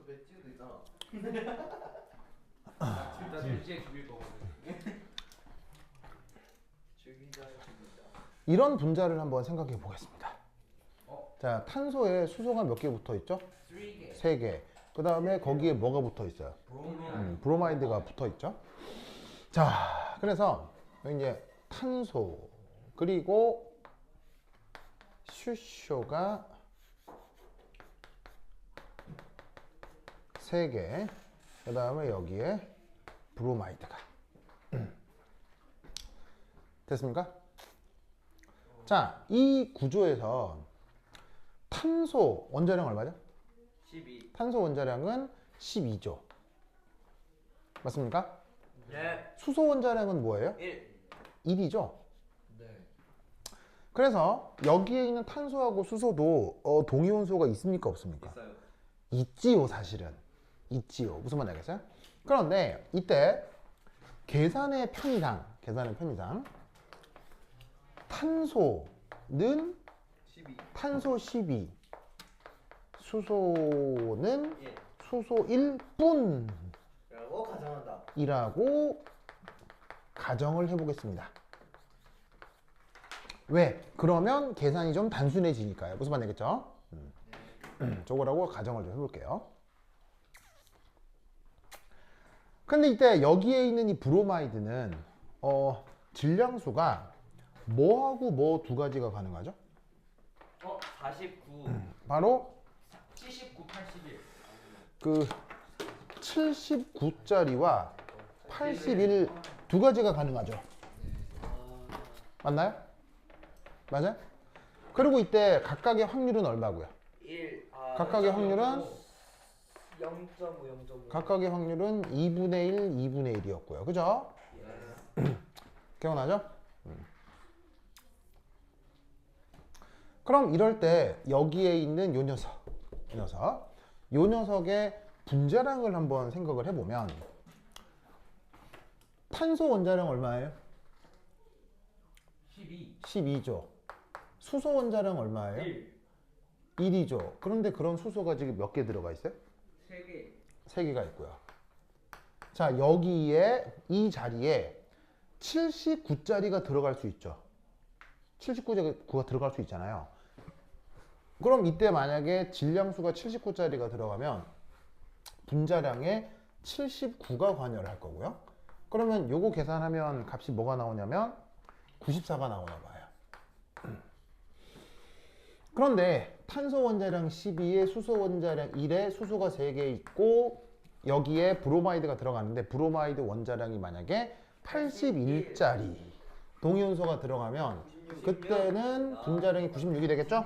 배지도 있잖아. 나 돼지에 죽일 거거든. 죽이자. 이런 분자를 한번 생각해 보겠습니다. 자, 탄소에 수소가 몇 개 붙어 있죠? 3개. 3개. 그 다음에 거기에 뭐가 붙어 있어요? 브로마이드가 붙어 있죠. 자, 그래서 이제 탄소 그리고 수소가 3개. 그 다음에 여기에 브로마이드가. 됐습니까? 자, 이 구조에서 탄소 원자량 얼마죠? 12. 탄소 원자량은 12조. 맞습니까? 네. 수소 원자량은 뭐예요? 1. 1이죠. 네. 그래서 여기에 있는 탄소하고 수소도 동위원소가 있습니까? 없습니까? 있어요. 있지요, 사실은. 있지요. 무슨 말인지 알겠어요? 그런데 이때 계산의 편의상 탄소는 12. 탄소 12, 수소는 1. 수소 1뿐 라고 가정한다. 이라고 가정을 해보겠습니다. 왜? 그러면 계산이 좀 단순해지니까요. 무슨 말 되겠죠? 저거라고 가정을 좀 해볼게요. 근데 이때 여기에 있는 이 브로마이드는 질량수가 뭐하고 뭐 두 가지가 가능하죠? 49. 바로 79, 81. 그 79짜리와 81 두 가지가 가능하죠. 맞나요? 맞아요? 그리고 이때 각각의 확률은 얼마고요? 1. 각각의 확률은 0.5, 0.5. 각각의 확률은 2분의 1, 2분의 1이었고요. 그죠? 기억나죠? 그럼 이럴 때 여기에 있는 요 녀석의 분자량을 한번 생각을 해보면 탄소 원자량 얼마예요? 12. 12조. 수소 원자량 얼마예요? 1. 1이죠. 그런데 그런 수소가 지금 몇 개 들어가 있어요? 3개. 3개가 있고요. 자, 여기에 이 자리에 79짜리가 들어갈 수 있죠. 79가 들어갈 수 있잖아요. 그럼 이때 만약에 질량수가 79짜리가 들어가면 분자량에 79가 관여를 할 거고요. 그러면 요거 계산하면 값이 뭐가 나오냐면 94가 나오나 봐요. 그런데 탄소 원자량 12에 수소 원자량 1에 수소가 3개 있고 여기에 브로마이드가 들어가는데 브로마이드 원자량이 만약에 81짜리 동위원소가 들어가면 그때는 분자량이 96이 되겠죠?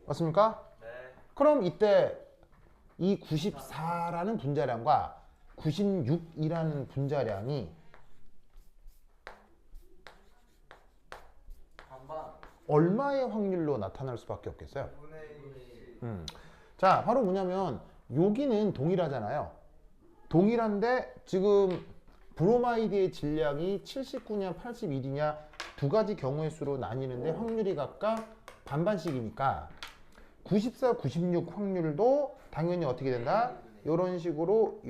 맞습니까? 네. 그럼 이때 이 94라는 분자량과 96이라는 분자량이 반반. 얼마의 확률로 나타날 수밖에 없겠어요? 1분의 1. 자, 바로 뭐냐면 여기는 동일하잖아요. 동일한데 지금 브로마이드의 질량이 79냐 81이냐 두 가지 경우의 수로 나뉘는데 확률이 각각 반반씩이니까 94, 96 확률도 당연히 어떻게 된다? 이런 식으로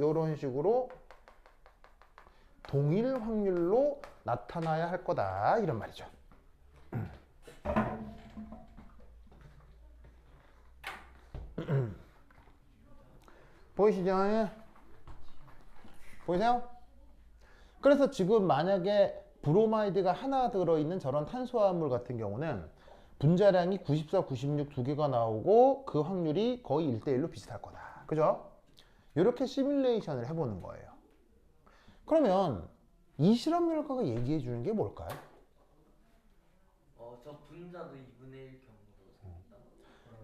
동일 확률로 나타나야 할 거다 이런 말이죠. 보이시죠? 보이세요? 그래서 지금 만약에 브로마이드가 하나 들어있는 저런 탄수화물 같은 경우는 분자량이 94, 96 두 개가 나오고 그 확률이 거의 1대1로 비슷할 거다. 그죠? 이렇게 시뮬레이션을 해보는 거예요. 그러면 이 실험 결과가 얘기해 주는 게 뭘까요? 저 분자도 2분의 1 경우로 생긴다.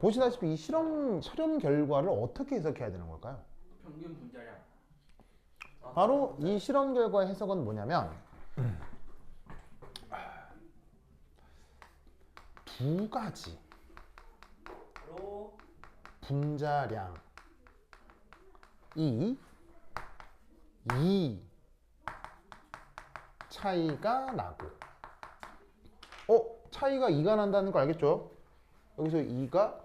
보시다시피 이 실험 결과를 어떻게 해석해야 되는 걸까요? 평균 분자량. 바로 이 실험 결과의 해석은 뭐냐면 두 가지 분자량이 이 차이가 나고 차이가 2가 난다는 거 알겠죠? 여기서 2가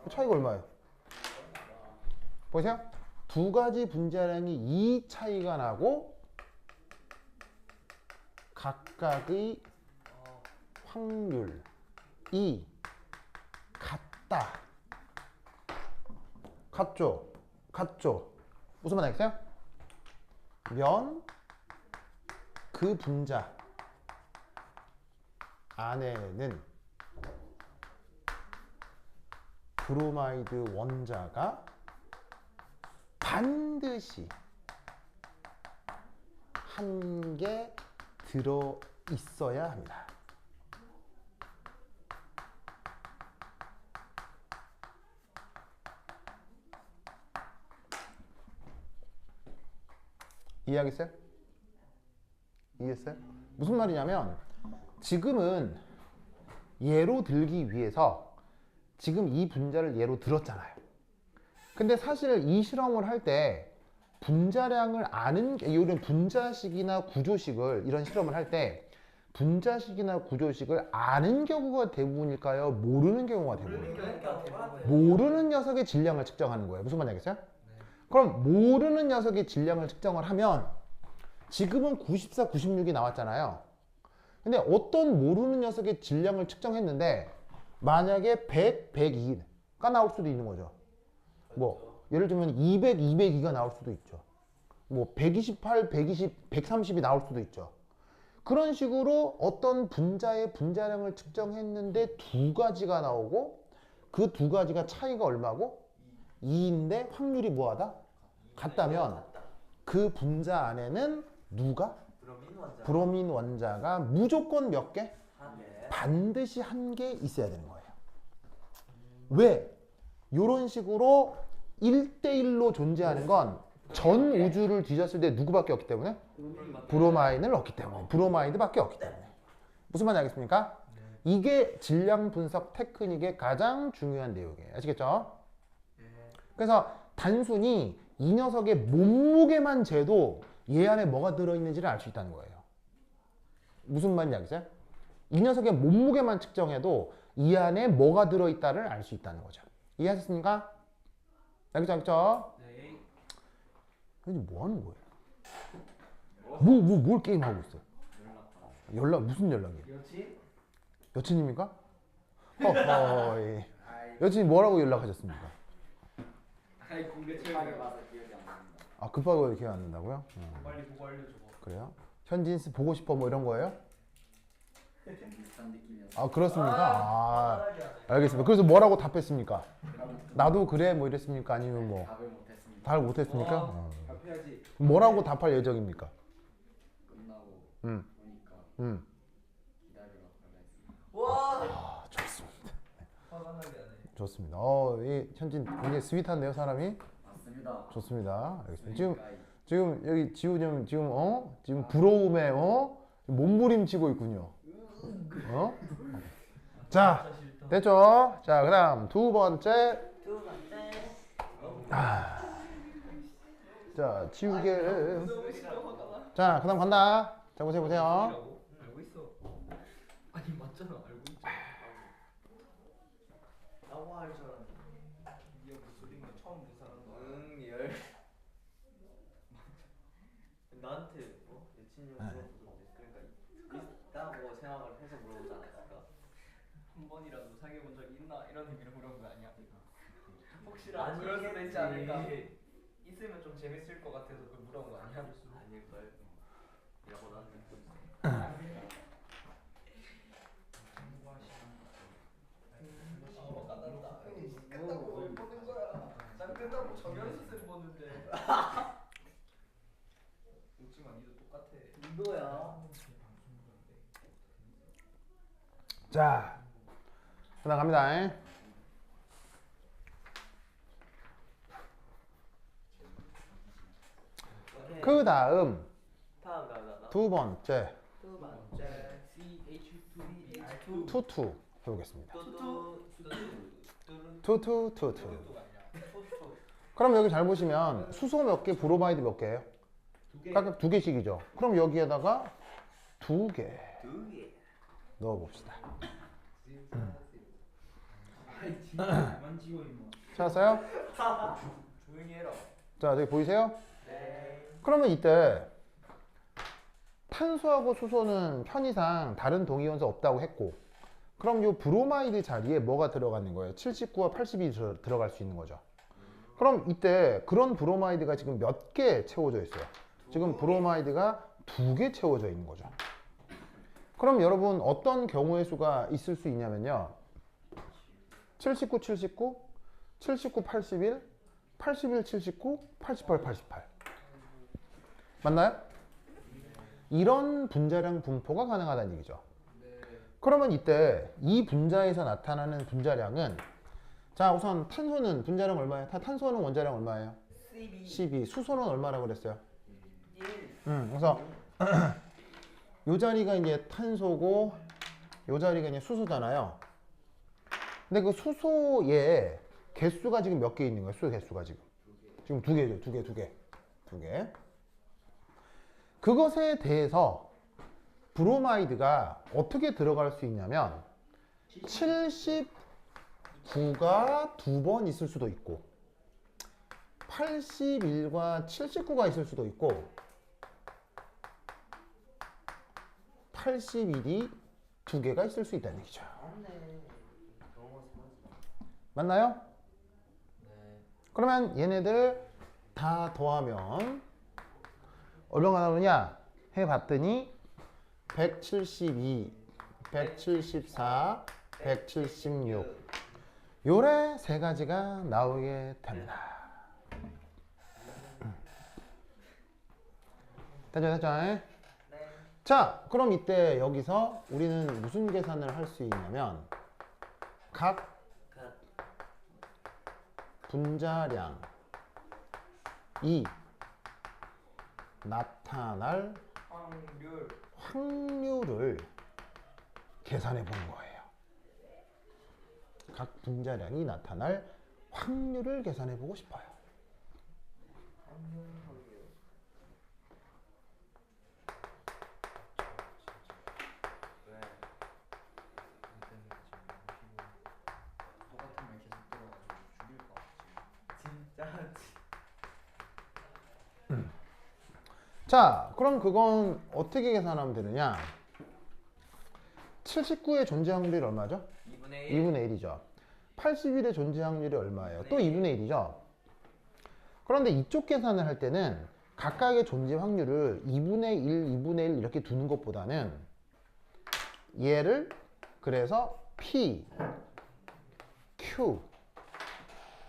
차이가 얼마예요? 보세요. 두 가지 분자량이 이 차이가 나고 각각의 확률이 같다. 같죠? 같죠? 무슨 말 알겠어요? 면 그 분자 안에는 브로마이드 원자가 반드시 한 개 들어 있어야 합니다. 이해하겠어요? 이해했어요? 무슨 말이냐면 지금은 예로 들기 위해서 지금 이 분자를 예로 들었잖아요. 근데 사실 이 실험을 할 때 분자량을 아는 이런 분자식이나 구조식을 이런 실험을 할 때 분자식이나 구조식을 아는 경우가 대부분일까요? 모르는 경우가 대부분일까요? 모르는 녀석의 질량을 측정하는 거예요. 무슨 말인지 알겠어요? 그럼 모르는 녀석의 질량을 측정을 하면 지금은 94, 96이 나왔잖아요. 근데 어떤 모르는 녀석의 질량을 측정했는데 만약에 100, 102가 나올 수도 있는 거죠. 뭐 예를 들면 200, 202가 나올 수도 있죠. 뭐 128, 120, 130이 나올 수도 있죠. 그런 식으로 어떤 분자의 분자량을 측정했는데 두 가지가 나오고 그 두 가지가 차이가 얼마고? 2인데 확률이 뭐하다? 같다면 그 분자 안에는 누가? 브로민 원자가 무조건 몇 개? 반드시 한 개 있어야 되는 거예요. 왜? 이런 식으로 1대1로 존재하는 건 전 우주를 뒤졌을 때 누구밖에 없기 때문에? 브로마인을 얻기 때문에. 브로마이드밖에 없기 때문에. 무슨 말인지 알겠습니까? 이게 질량 분석 테크닉의 가장 중요한 내용이에요. 아시겠죠? 그래서 단순히 이 녀석의 몸무게만 재도 얘 안에 뭐가 들어있는지를 알 수 있다는 거예요. 무슨 말인지 알겠어요? 이 녀석의 몸무게만 측정해도 이 안에 뭐가 들어있다를 알 수 있다는 거죠. 이해하셨습니까? 알겠죠? 네. 아니 뭐 하는 거예요? 뭘 게임하고 있어? 연락 무슨 연락이에요? 여친? 여친입니까? 허허이. 여친이 뭐라고 연락하셨습니까? 아이 공개 급하게 체험. 봐서 기억이 안 납니다. 아 급하게 기억 안 난다고요? 빨리 보고 알려줘. 그래요? 현진씨 보고 싶어 뭐 이런 거예요? 비슷한 느낌이었어요. 아 그렇습니까? 아 알겠습니다. 그래서 뭐라고 답했습니까? 나도 그래 뭐 이랬습니까? 아니면 뭐 답을 못했습니다. 답을 못했습니까? 답해야지. 뭐라고 답할 예정입니까? 끝나고 음. 보니까 기다리러 가라 했습니다. 와! 아 좋습니다. 화가 나게 하네. 좋습니다. 이 현진 굉장히 스윗한데요 사람이? 맞습니다. 좋습니다. 알겠습니다. 그러니까 지금 여기 지우 형 지금 부러움에 몸부림치고 있군요. 자 됐죠? 자 그다음 두 번째. 자 지우개. 자 그다음 간다. 자 보세요. 알고 있어. 아니 맞잖아. 알고 있잖아. 나와 할 줄 알았는데. 네가 무슨 말 처음 본 사람. 열. 나한테 여친이 물어보던데. 그러니까 있다고 생각을 해서 물어보지 않았을까? 한 번이라도 사귀어본 적이 있나 이런 의미로 물어본 거 아니야? 혹시라도 그럴 수도 있지 않을까? 아니겠지. 있으면 좀 재밌을 것 같아서 그 물어본 거 아니야? 아닐걸. 이라고 나는 믿고 있어. 끝나고 뭘 보는 거야? 난 끝나고 정현수 쌤 보는데. 웃지마, 니도 똑같아. 이거야. 자 그다음 갑니다. 그 다음 다음 가자. 두 번째 두 번째. CH2BH2. 투투 해보겠습니다. 뚜뚜. 투투. 그럼 여기 잘 보시면 수소 몇 개, 브로마이드 몇 개예요? 각각 두 개씩이죠. 그럼 여기에다가 두 개 두 개. 넣어봅시다. 아이 진짜 그만 지워 임마. 찾았어요? 조용히 조용히 해라. 자, 저기 보이세요? 네. 그러면 이때 탄소하고 수소는 편의상 다른 동위원소 없다고 했고, 그럼 이 브로마이드 자리에 뭐가 들어가는 거예요? 79와 80이 들어갈 수 있는 거죠. 그럼 이때 그런 브로마이드가 지금 몇 개 채워져 있어요? 지금 브로마이드가 2개 채워져 있는 거죠. 그럼 여러분 어떤 경우의 수가 있을 수 있냐면요. 79, 79, 79, 81, 81, 79, 88, 88. 맞나요? 이런 분자량 분포가 가능하다는 얘기죠. 그러면 이때 이 분자에서 나타나는 분자량은, 자, 우선 탄소는 분자량 얼마예요? 탄소는 원자량 얼마예요? 12. 수소는 얼마라고 그랬어요? 1. 그래서 요 자리가 이제 탄소고 요 자리가 이제 수소잖아요. 근데 그 수소의 개수가 지금 몇 개 있는 거예요? 수소 개수가 지금 2개죠. 2개. 그것에 대해서 브로마이드가 어떻게 들어갈 수 있냐면 79가 2번 있을 수도 있고 81과 79가 있을 수도 있고 81이 2개가 있을 수 있다는 얘기죠. 맞나요? 그러면 얘네들 다 더하면 얼마가 나오느냐 해봤더니 172, 174, 176 요래 세 가지가 나오게 됩니다. 됐죠? 네. 자, 그럼 이때 여기서 우리는 무슨 계산을 할 수 있냐면 각 분자량이 나타날 확률을 계산해 보는 거예요. 각 분자량이 나타날 확률을 계산해 보고 싶어요. 자, 그럼 그건 어떻게 계산하면 되느냐? 79의 존재 확률이 얼마죠? 2분의 1. 2분의 1이죠. 81의 존재 확률이 얼마예요? 또 2분의 1이죠. 그런데 이쪽 계산을 할 때는 각각의 존재 확률을 2분의 1, 2분의 1 이렇게 두는 것보다는 얘를 그래서 P, Q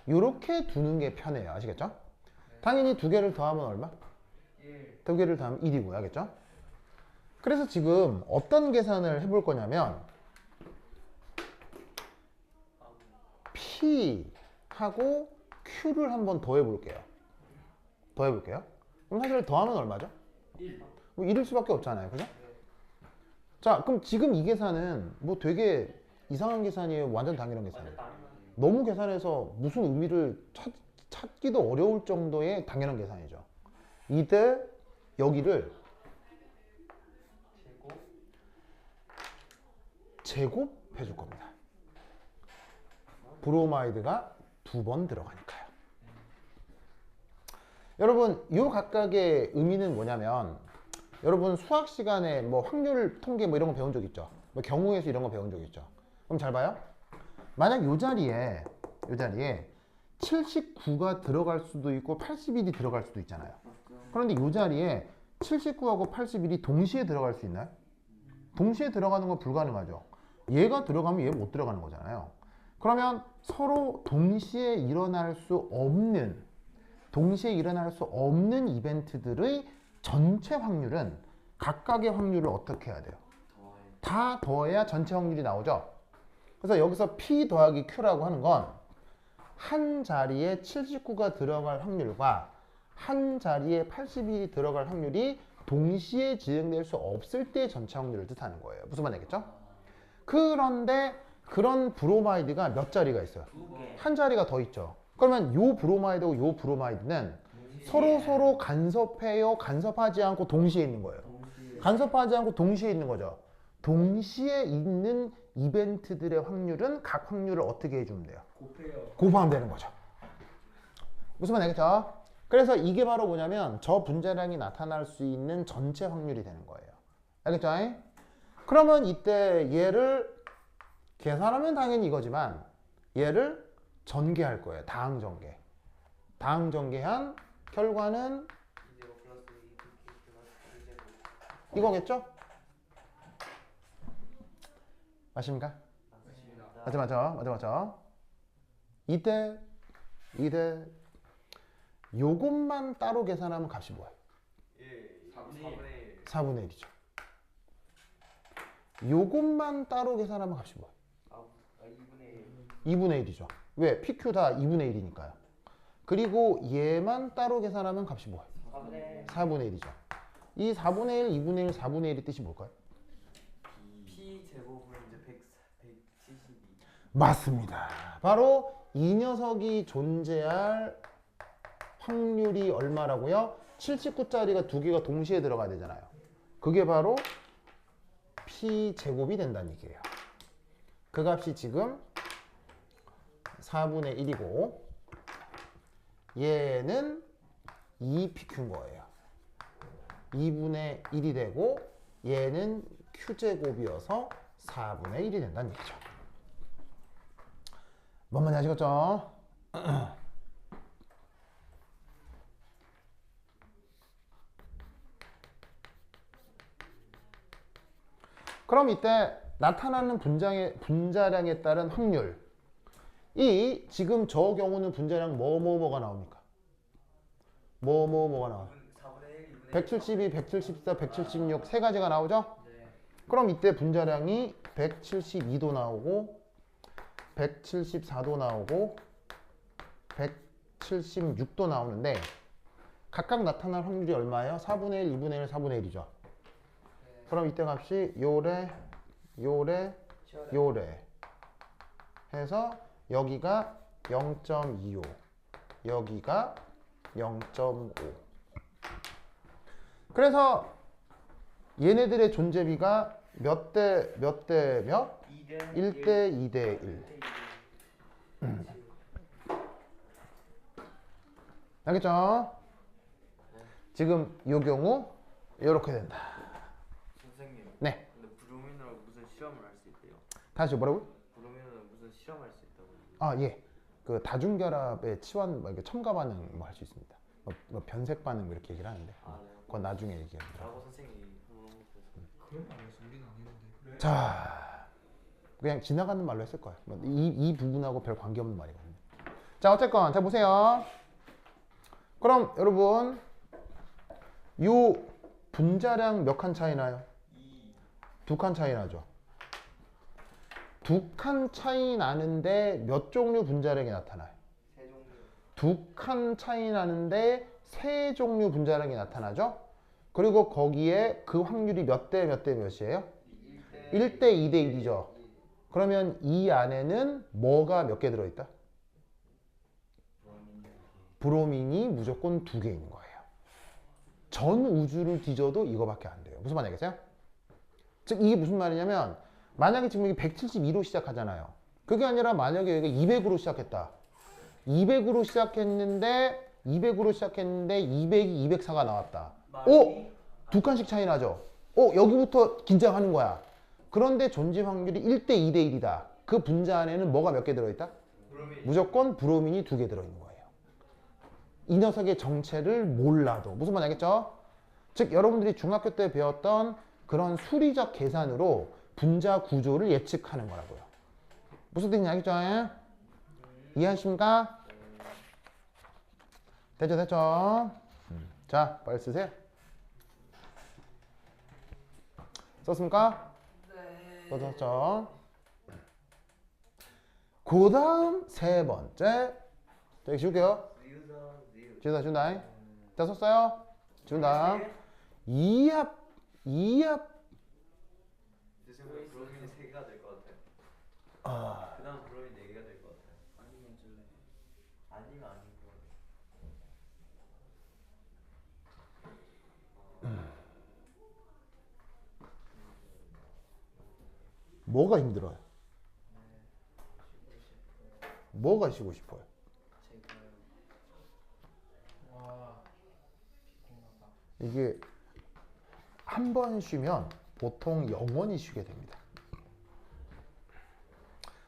이렇게 두는 게 편해요. 아시겠죠? 당연히 2개를 더하면 얼마? 2개를 더하면 1이고요. 알겠죠? 그래서 지금 어떤 계산을 해볼 거냐면 P하고 Q를 한번 더해볼게요. 그럼 사실 더하면 얼마죠? 1. 뭐 1일 수밖에 없잖아요. 그죠? 자, 그럼 지금 이 계산은 뭐 되게 이상한 계산이에요? 완전 당연한 계산이에요? 너무 계산해서 무슨 의미를 찾기도 어려울 정도의 당연한 계산이죠. 이때 여기를 제곱해 줄 겁니다. 브로마이드가 2번 들어가니까요. 여러분, 이 각각의 의미는 뭐냐면, 여러분 수학 시간에 뭐 확률 통계 뭐 이런 거 배운 적 있죠? 뭐 경우의 수 이런 거 배운 적 있죠? 그럼 잘 봐요. 만약 이 자리에 79가 들어갈 수도 있고 81이 들어갈 수도 있잖아요. 그런데 이 자리에 79하고 81이 동시에 들어갈 수 있나요? 동시에 들어가는 건 불가능하죠. 얘가 들어가면 얘 못 들어가는 거잖아요. 그러면 서로 동시에 일어날 수 없는 이벤트들의 전체 확률은 각각의 확률을 어떻게 해야 돼요? 다 더해야 전체 확률이 나오죠. 그래서 여기서 P 더하기 Q라고 하는 건 한 자리에 79가 들어갈 확률과 한 자리에 81이 들어갈 확률이 동시에 진행될 수 없을 때 전체 확률을 뜻하는 거예요. 무슨 말이겠죠? 그런데 그런 브로마이드가 몇 자리가 있어요? 2개. 한 자리가 더 있죠. 그러면 요 브로마이드하고 요 브로마이드는 서로 간섭해요? 간섭하지 않고 동시에 있는 거예요? 간섭하지 않고 동시에 있는 거죠. 동시에 있는 이벤트들의 확률은 각 확률을 어떻게 해주면 돼요? 곱하면 되는 거죠. 무슨 말 알겠죠? 그래서 이게 바로 뭐냐면 저 분자량이 나타날 수 있는 전체 확률이 되는 거예요. 알겠죠? 그러면 이때 얘를 계산하면 당연히 이거지만 얘를 전개할 거예요. 다항 전개. 다항 전개한 결과는 2제곱 플러스 2p 플러스 2제곱. 이거겠죠? 맞습니까? 맞습니다. 맞죠. 이때 요것만 따로 계산하면 값이 뭐예요? 4분의 1이죠. 요것만 따로 계산하면 값이 뭐예요? 2분의 1. 2분의 1이죠. 왜? PQ 다 2분의 1이니까요. 그리고 얘만 따로 계산하면 값이 뭐예요? 4분의 1이죠. 이 4분의 1, 2분의 1, 4분의 1의 뜻이 뭘까요? p 제곱은 이제 172. 맞습니다. 바로 이 녀석이 존재할 확률이 얼마라고요? 79짜리가 두 개가 동시에 들어가야 되잖아요. 그게 바로 p 제곱이 된다는 얘기예요. 그 값이 지금 4분의 1이고 얘는 2pq인 거예요. 2분의 1이 되고 얘는 q제곱이어서 4분의 1이 된다는 얘기죠. 뭔 말인지 아시겠죠? 그럼 이때 나타나는 분자량에 따른 확률. 이 지금 저 경우는 분자량 뭐가 나옵니까? 뭐가 나와? 4분의 1, 2분의 1. 172, 174, 176 세 가지가 나오죠? 네. 그럼 이때 분자량이 172도 나오고 174도 나오고 176도 나오는데 각각 나타날 확률이 얼마예요? 4분의 1, 2분의 1, 4분의 1이죠. 그럼 이때 값이 요래 해서 여기가 0.25 여기가 0.5 그래서 얘네들의 존재비가 몇 대 몇? 1대 2대 1. 알겠죠? 지금 요 경우 이렇게 된다. 선생님. 네. 근데 브로민으로 무슨 실험을 할 수 있대요? 다시 뭐라고요? 브로민으로 무슨 실험할 수 있다고? 아, 예. 그 다중결합의 치환, 이렇게 첨가 반응 뭐 할 수 있습니다. 뭐 변색 반응 뭐 이렇게 얘기를 하는데. 아, 네. 그건 나중에 얘기합니다. 라고 선생님이 물어보셔서. 그런 말에서 우리는 안 했는데. 자, 그냥 지나가는 말로 했을 거예요. 이 부분하고 별 관계없는 말이거든요. 자, 어쨌건 자 보세요. 그럼 여러분 요 분자량 몇 칸 차이 나요? 2칸 차이 나죠. 2칸 차이 나는데 몇 종류 분자량이 나타나요? 3종류. 2칸 차이 나는데 3종류 분자량이 나타나죠. 그리고 거기에 그 확률이 몇 대 몇이에요? 1대 2대 1이죠. 그러면 이 안에는 뭐가 몇 개 들어있다? 브로민이 무조건 2개 있는 거예요. 전 우주를 뒤져도 이거밖에 안 돼요. 무슨 말인지 알겠어요? 즉 이게 무슨 말이냐면 만약에 지금 여기 172로 시작하잖아요. 그게 아니라 만약에 여기가 200으로 시작했다. 200으로 시작했는데 200이 204가 나왔다. 오! 2칸씩 차이 나죠? 여기부터 긴장하는 거야. 그런데 존재 확률이 1대 2대 1이다. 그 분자 안에는 뭐가 몇 개 들어있다? 무조건 브로민이 2개 들어있는 거예요. 이 녀석의 정체를 몰라도. 무슨 말인지 알겠죠? 즉 여러분들이 중학교 때 배웠던 그런 수리적 계산으로 분자 구조를 예측하는 거라고요. 무슨 뜻인지 알겠죠? 이해하십니까? 됐죠? 자, 빨리 쓰세요. 썼습니까? 네. 썼죠? 그 다음 세 번째. 여기 지울게요. 지운다. 다 썼어요? 지운다. 이합. 선생님 브로민이 3개가 될 것 같아요. 그 다음 브로민 4개가 될 것 같아요. 아니면 줄래? 아니면 아니고. 뭐가 힘들어요? 뭐가 쉬고 싶어요? 제가요. 이게 한 번 쉬면 보통 영원히 쉬게 됩니다.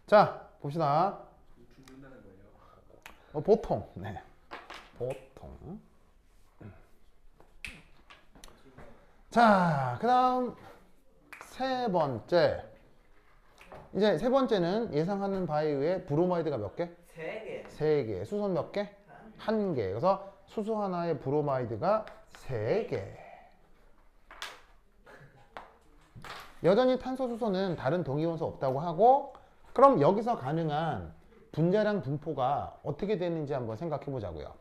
자, 봅시다. 죽는다는 거예요? 보통, 네, 보통. 자, 그 다음 세 번째. 이제 세 번째는 예상하는 바에 의해 브로마이드가 몇 개? 3개. 3개. 수소 몇 개? 1개. 그래서 수소 하나에 브로마이드가 3개. 여전히 탄소 수소는 다른 동위원소 없다고 하고, 그럼 여기서 가능한 분자량 분포가 어떻게 되는지 한번 생각해 보자고요.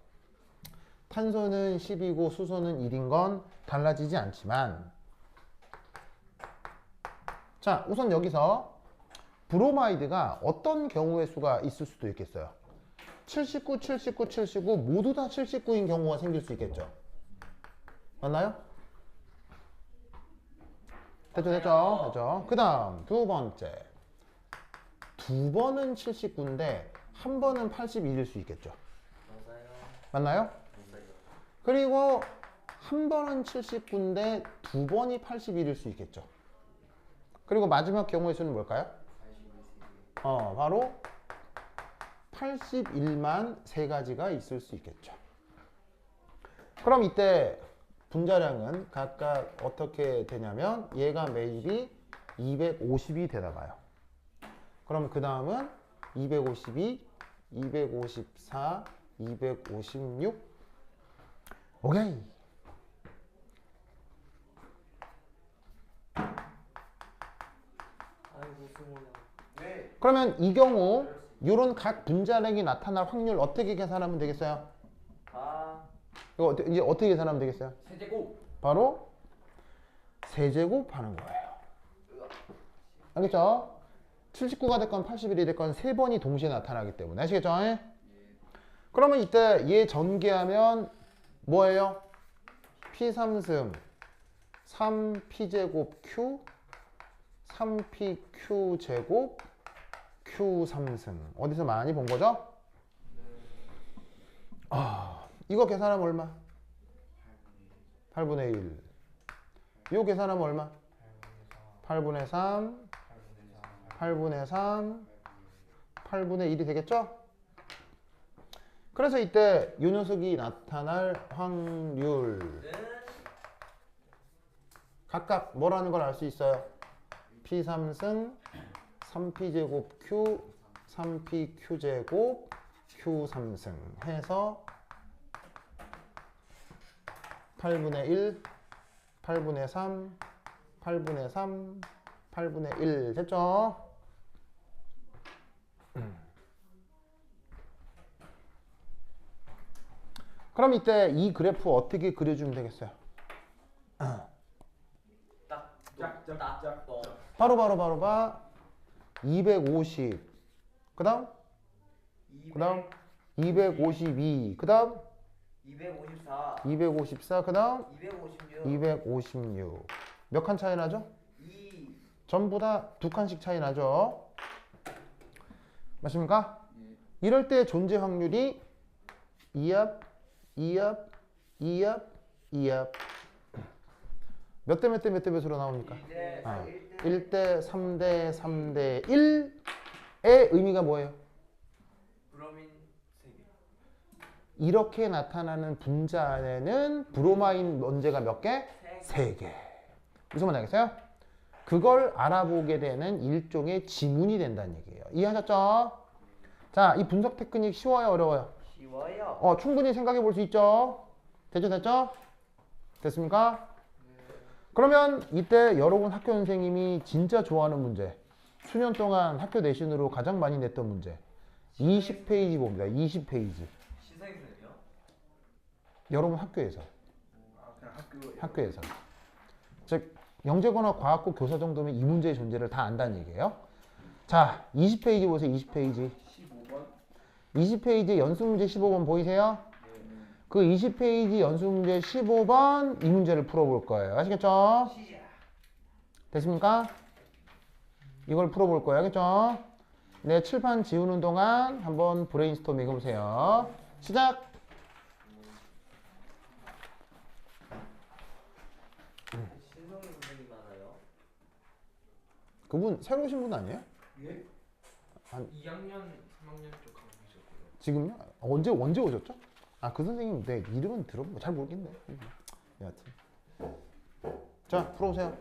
탄소는 10이고 수소는 1인 건 달라지지 않지만, 자, 우선 여기서 브로마이드가 어떤 경우의 수가 있을 수도 있겠어요. 79, 79, 79 모두 다 79인 경우가 생길 수 있겠죠. 맞나요? 됐죠. 그 다음 두 번째. 두 번은 79인데 한 번은 81일 수 있겠죠. 맞나요? 그리고 한 번은 79인데 두 번이 81일 수 있겠죠. 그리고 마지막 경우의 수는 뭘까요? 바로 81만 세 가지가 있을 수 있겠죠. 그럼 이때 분자량은 각각 어떻게 되냐면 얘가 매입이 250이 되나 봐요. 그럼 그 다음은 252, 254, 256. 오케이. 아이고 스몰라. 네. 그러면 이 경우 이런 각 분자량이 나타날 확률 어떻게 계산하면 되겠어요? 이거 이제 어떻게 계산하면 되겠어요? 세제곱. 바로 세제곱 하는 거예요. 알겠죠? 79가 됐건 81이 됐건 세 번이 동시에 나타나기 때문에. 아시겠죠? 그러면 이때 얘 전개하면 뭐예요? P3승 3P제곱 Q 3PQ 제곱 Q3승. 어디서 많이 본 거죠? 이거 계산하면 얼마? 8분의 1. 이거 계산하면 얼마? 8분의 3, 8분의 3, 8분의 1이 되겠죠? 그래서 이때 이 녀석이 나타날 확률 각각 뭐라는 걸 알 수 있어요? P3승 3P제곱 Q 3PQ제곱 Q3승 해서 8분의 1, 8분의 3, 8분의 3, 8분의 1 됐죠? 그럼 이때 이 그래프 어떻게 그려주면 되겠어요? 짝짝짝. 바로 봐. 250. 그 다음? 252. 그 다음? 254. 254. 그 다음? 256. 256. 몇 칸 차이 나죠? 2. 전부 다 두 칸씩 차이 나죠? 맞습니까? 이럴 때 존재 확률이 2합, 2합, 2합, 2합. 몇 대 몇 대 몇 대 몇으로 나옵니까? 1대 3대 3대 1의 의미가 뭐예요? 브로민 3개. 이렇게 나타나는 분자 안에는 브로마인 원재가 몇 개? 3개. 무슨 말인지 알겠어요? 그걸 알아보게 되는 일종의 지문이 된다는 얘기예요. 이해하셨죠? 자, 이 분석 테크닉 쉬워요, 어려워요? 쉬워요. 충분히 생각해 볼 수 있죠? 됐죠? 됐습니까? 그러면 이때 여러분 학교 선생님이 진짜 좋아하는 문제, 수년 동안 학교 내신으로 가장 많이 냈던 문제, 20페이지 봅니다. 20페이지. 시사기선이요? 여러분 학교에서. 그냥 학교에서. 즉 영재거나 과학고 교사 정도면 이 문제의 존재를 다 안다는 얘기예요. 자, 20페이지 보세요. 20페이지. 15번. 20페이지 연습문제 15번 보이세요? 그 20페이지 연습문제 15번 이 문제를 풀어볼 거예요. 아시겠죠? 됐습니까? 이걸 풀어볼 거예요. 알겠죠? 네, 칠판 지우는 동안 한번 브레인스토밍 해보세요. 시작! 신성희 선생님 알아요? 그분 새로 오신 분 아니에요? 예? 한 2학년, 3학년 쪽 하고 계셨고요. 지금요? 언제 오셨죠? 아 그 선생님 내 이름은 들어본 잘 모르겠네. 여하튼 자 풀어보세요.